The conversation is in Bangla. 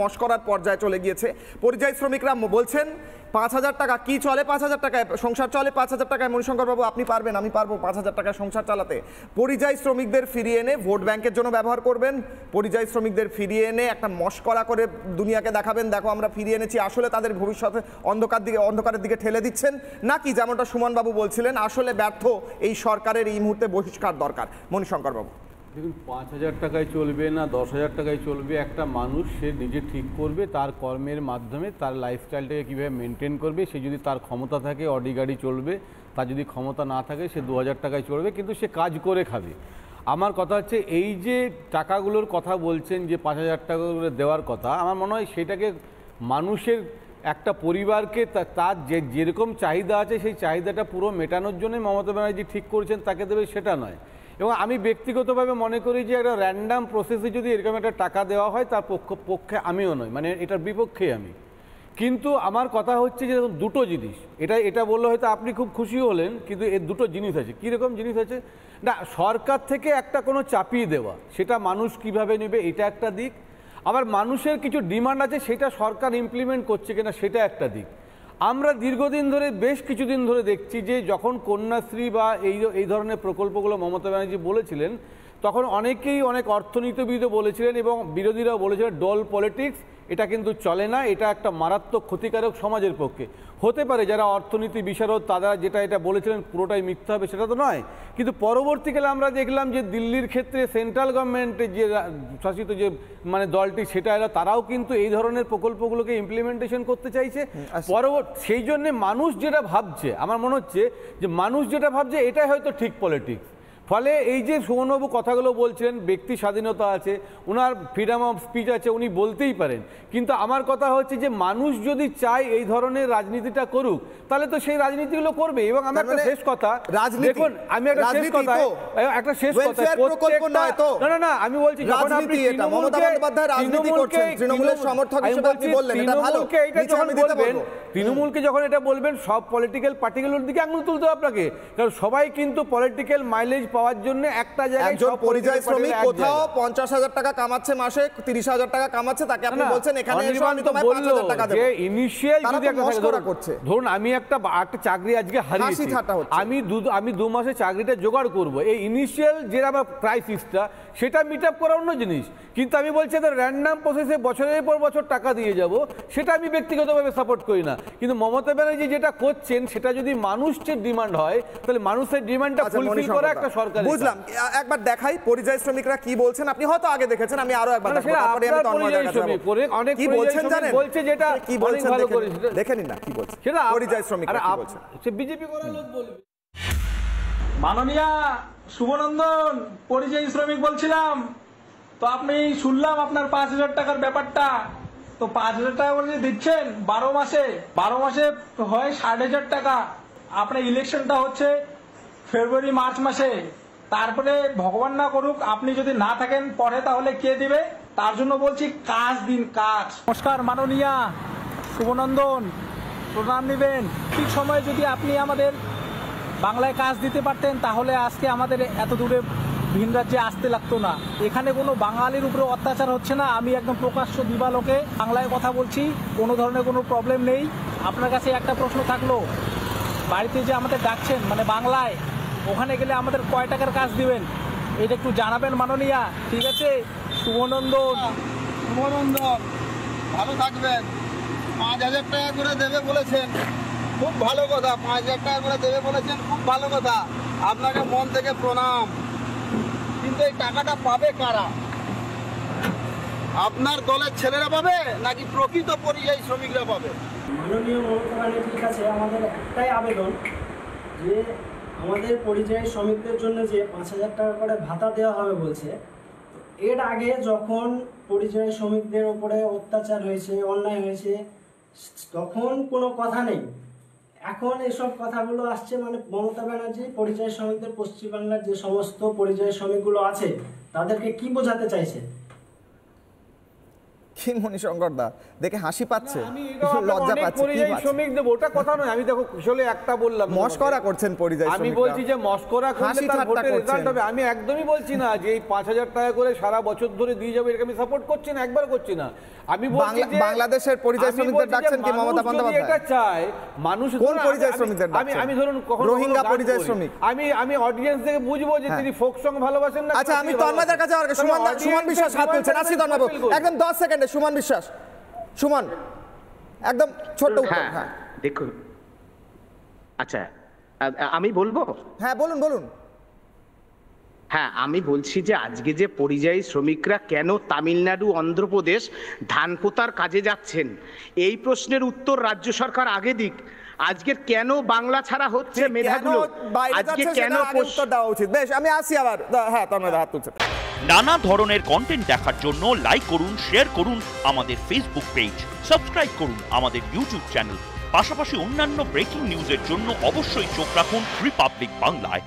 মস্করার পর্যায়ে চলে গিয়েছে। পরিযায়ী শ্রমিকরা বলছেন ৫,০০০ টাকা কি চলে, ৫,০০০ টাকায় সংসার চলে, ৫,০০০ টাকায় মণিশঙ্কর বাবু আপনি পারবেন, আমি পারবো ৫,০০০ টাকায় সংসার চালাতে। পরিযায়ী শ্রমিকদের ফিরিয়ে এনে ভোট ব্যাংকের জন্য ব্যবহার করবেন, পরিযায়ী শ্রমিকদের ফিরিয়ে এনে একটা মস্করা করে দুনিয়াকে দেখাবেন, দেখো আমরা ফিরিয়ে এনেছি, আসলে তাদের ভবিষ্যতে অন্ধকারের দিকে ঠেলে দিচ্ছেন, নাকি যেমনটা সুমন বাবু বলছিলেন আসলে ব্যর্থ এই সরকারের এই মুহূর্তে বহিষ্কার দরকার? মণিশঙ্কর বাবু দেখুন, ৫,০০০ টাকায় চলবে না ১০,০০০ টাকায় চলবে, একটা মানুষ সে নিজে ঠিক করবে তার কর্মের মাধ্যমে তার লাইফস্টাইলটাকে কীভাবে মেনটেন করবে। সে যদি তার ক্ষমতা থাকে অডি গাড়ি চলবে, তার যদি ক্ষমতা না থাকে সে ২,০০০ টাকায় চলবে, কিন্তু সে কাজ করে খাবে। আমার কথা হচ্ছে এই যে টাকাগুলোর কথা বলছেন যে ৫,০০০ টাকা করে দেওয়ার কথা, আমার মনে হয় সেটাকে মানুষের একটা পরিবারকে তার যেরকম চাহিদা আছে সেই চাহিদাটা পুরো মেটানোর জন্যই মমতা ব্যানার্জি ঠিক করছেন তাকে দেবে, সেটা নয়। এবং আমি ব্যক্তিগতভাবে মনে করি যে একটা র্যান্ডাম প্রসেসে যদি এরকম একটা টাকা দেওয়া হয় তার পক্ষে আমিও নই, মানে এটার বিপক্ষে আমি। কিন্তু আমার কথা হচ্ছে যে দুটো জিনিস, এটা বললে হয়তো আপনি খুব খুশি হলেন, কিন্তু এর দুটো জিনিস আছে। কীরকম জিনিস আছে না, সরকার থেকে একটা কোনো চাপিয়ে দেওয়া, সেটা মানুষ কিভাবে নেবে এটা একটা দিক, আবার মানুষের কিছু ডিমান্ড আছে সেটা সরকার ইমপ্লিমেন্ট করছে কিনা সেটা একটা দিক। আমরা দীর্ঘদিন ধরে বেশ কিছুদিন ধরে দেখছি যে যখন কন্যাশ্রী বা এই ধরনের প্রকল্পগুলো মমতা ব্যানার্জি বলেছিলেন, তখন অনেকেই অনেক অর্থনীতিবিদও বলেছিলেন এবং বিরোধীরাও বলেছিলেন ডল পলিটিক্স, এটা কিন্তু চলে না, এটা একটা মারাত্মক ক্ষতিকারক সমাজের পক্ষে। হতে পারে যারা অর্থনীতি বিশারদ তারা এটা বলেছিলেন পুরোটাই মিথ্যা হবে সেটা তো নয়, কিন্তু পরবর্তীকালে আমরা দেখলাম যে দিল্লির ক্ষেত্রে সেন্ট্রাল গভর্নমেন্টের যে শাসিত যে মানে দলটি সেটা এলো, তারাও কিন্তু এই ধরনের প্রকল্পগুলোকে ইমপ্লিমেন্টেশন করতে চাইছে। সেই জন্যে মানুষ যেটা ভাবছে, আমার মনে হচ্ছে যে মানুষ যেটা ভাবছে এটাই হয়তো ঠিক পলিটিক্স। ফলে এই যে সুমনবাবু কথাগুলো বলছেন, ব্যক্তি স্বাধীনতা আছে, ওনার ফ্রিডম অফ স্পিচ আছে, উনি বলতেই পারেন, কিন্তু আমার কথা হচ্ছে যে মানুষ যদি চায় এই ধরনের রাজনীতিটা করুক তাহলে তো সেই রাজনীতিগুলো করবে। এবং আমি একটা শেষ কথা, দেখুন আমি একটা শেষ কথা না আমি বলছি, যখন আপনি তৃণমূলকে যখন এটা বলবেন সব পলিটিক্যাল পার্টিগুলোর দিকে আঙুল তুলতে হবে আপনাকে, কারণ সবাই কিন্তু পলিটিক্যাল মাইলেজ পাওয়ার জন্য একটা জায়গায় একজন পরিযায়ী শ্রমিক কোথাও ৫০,০০০ টাকা কামাচ্ছে, মাসে ৩০,০০০ টাকা কামাচ্ছে, তাকে আপনি বলছেন এখানে আমি তোমায় ৫,০০০ টাকা দেব। যে ইনিশিয়াল যদি একটা করছে, ধরুন আমি একটা চাকরি আজকে হারিয়েছি, আমি ২ মাসে চাকরিটা জোগাড় করব, এই ইনিশিয়াল যে আমার ক্রাইসিসটা সেটা মিট আপ করা অন্য জিনিস, কিন্তু আমি বলছি এদের র্যান্ডাম প্রসেসে বছরের পর বছর টাকা দিয়ে যাব, সেটা আমি ব্যক্তিগতভাবে সাপোর্ট করি না। কিন্তু মমতা ব্যানার্জি যেটা করছেন সেটা যদি মানুষের ডিমান্ড হয় তাহলে মানুষের ডিমান্ডটা ফুলফিল করা একটা সরকার। বুঝলাম, একবার দেখাই পরিযায়ী শ্রমিকরা কি বলছেন, আপনি হয়তো আগে দেখেছেন, আমি আরো একবার দেখাবো, তারপরে আমি তন্ময় অনেক কি বলছেন জানেন, বলছে যেটা কি বলছেন দেখে নিন না কি বলছেন সেটা পরিযায়ী শ্রমিকরা কি বলছেন, সে বিজেপি করার লোক বলবে। মাননীয়া শুভনন্দন, পরিযায়ী শ্রমিক বলছিলাম, তো আপনি শুনলাম আপনার ৫,০০০ টাকার ব্যাপারটা, তো ৫,০০০ টাকা করে দিচ্ছেন ১২ মাসে হয় ৬,৫০০ টাকা। আপনার ইলেকশনটা হচ্ছে ফেব্রুয়ারি মার্চ মাসে, তারপরে ভগবান না করুক আপনি যদি না থাকেন পরে, তাহলে কে দিবে? তার জন্য বলছি কাজ দিন, কাজ। নমস্কার মাননীয়া শুভনন্দন, প্রণাম নেবেন। ঠিক সময়ে যদি আপনি আমাদের বাংলায় কাজ দিতে পারতেন তাহলে আজকে আমাদের এত দূরে ভিন রাজ্যে আসতে লাগতো না। এখানে কোনো বাঙালির উপরে অত্যাচার হচ্ছে না, আমি একদম প্রকাশ্য দিবালোকে বাংলায় কথা বলছি, কোনো ধরনের কোনো প্রবলেম নেই। আপনার কাছে একটা প্রশ্ন থাকলো, বাড়িতে যে আমাদের ডাকছেন মানে বাংলায়, ওখানে গেলে আমাদের কয় টাকার কাজ দিবেন এটা একটু জানাবেন মাননীয়া, ঠিক আছে? শুভনন্দন ভালো থাকবেন। ৫,০০০ টাকা করে দেবে বলেছেন, খুব ভালো কথা। ৫,০০০ টাকা করে দেবে বলেছেন, খুব ভালো কথা, আপনাকে মন থেকে প্রণাম। কিন্তু এই টাকাটা পাবে কারা? আপনার দলের ছেলেরা পাবে নাকি প্রকৃত পরিযায়ী শ্রমিকরা পাবে? মাননীয় মমতা ব্যানার্জির কাছে আমাদের একটাই আবেদন যে আমাদের পরিযায়ী শ্রমিকদের জন্য যে ৫,০০০ টাকা করে ভাতা দেওয়া হবে বলছে, এর আগে যখন পরিযায়ী শ্রমিকদের উপরে অত্যাচার হয়েছে, অন্যায় হয়েছে, তখন কোনো কথা নেই। এখন এসব কথাগুলো আসছে মানে মমতা ব্যানার্জি পরিযায়ী শ্রমিকদের, পশ্চিমবাংলার যে সমস্ত পরিযায়ী শ্রমিকগুলো আছে তাদেরকে কি বোঝাতে চাইছে? কি মণিশঙ্কর দা দেখে হাসি পাচ্ছে, আমি এটা আপনাকে লজ্জা অনেক পাচ্ছে, কি পরিযায়ী পাচ্ছে? শ্রমিক দেব ওটা কথা নয়, আমি দেখো আসলে একটা বললাম মস্করা করছেন পরিযায়ী আমি শ্রমিকরা। বলছি যে মস্করা করলে হাসি তার ঠাট্টা ভোটের করছেন। রেজাল্ট হবে, আমি একদমই বলছি না যে এই 5,000 টাকা করে সারা বছর ধরে দিয়ে যাবে, এটাকে আমি সাপোর্ট করছি না, একবার করছি না। আমি বলছি যে বাংলাদেশের পরিযায়ী আমি শ্রমিকদের বলছি যে ডাকছেন কি মানুষ মমতা যদি বন্দ্যোপাধ্যায়? এটা চায়, মানুষ কোন ধরুন পরিযায়ী আমি- শ্রমিকদের আমি ডাকছেন? আমি ধরুন কখনো রোহিঙ্গা গান পরিযায়ী করি। শ্রমিক। আমি অডিয়েন্স থেকে বুঝবো যে হ্যাঁ। তিনি ফোক সং ভালোবাসেন না। আচ্ছা, আমি তন্ময়দের কাছে যাওয়ার আগে সুমন বিশ্বাস হাত তুলছেন। আসি তন্ময়বাবু, একদম 10 সেকেন্ডে সুমন বিশ্বাস। সুমন, একদম ছোট্ট উত্তর। হ্যাঁ হ্যাঁ দেখুন, আচ্ছা আমি বলবো, হ্যাঁ বলুন বলুন। হ্যাঁ আমি বলছি যে আজকে যে পরিযায়ী শ্রমিকরা কেন তামিলনাড়ু, অন্ধ্রপ্রদেশ ধান পোতার কাজে যাচ্ছেন, এই প্রশ্নের উত্তর রাজ্য সরকার আগে দিক। আজকে কেন বাংলা ছাড়া হচ্ছে মেধাগুলো, আজকে কেন উত্তর দেওয়া উচিত। বেশ, আমি আসি আবার। হ্যাঁ তন্ময়দা হাত তুলছেন। নানা ধরনের কন্টেন্ট দেখার জন্য লাইক করুন, শেয়ার করুন আমাদের ফেসবুক পেজ, সাবস্ক্রাইব করুন আমাদের ইউটিউব চ্যানেল। পাশাপাশি অন্যান্য ব্রেকিং নিউজের জন্য অবশ্যই চোখ রাখুন রিপাবলিক বাংলায়।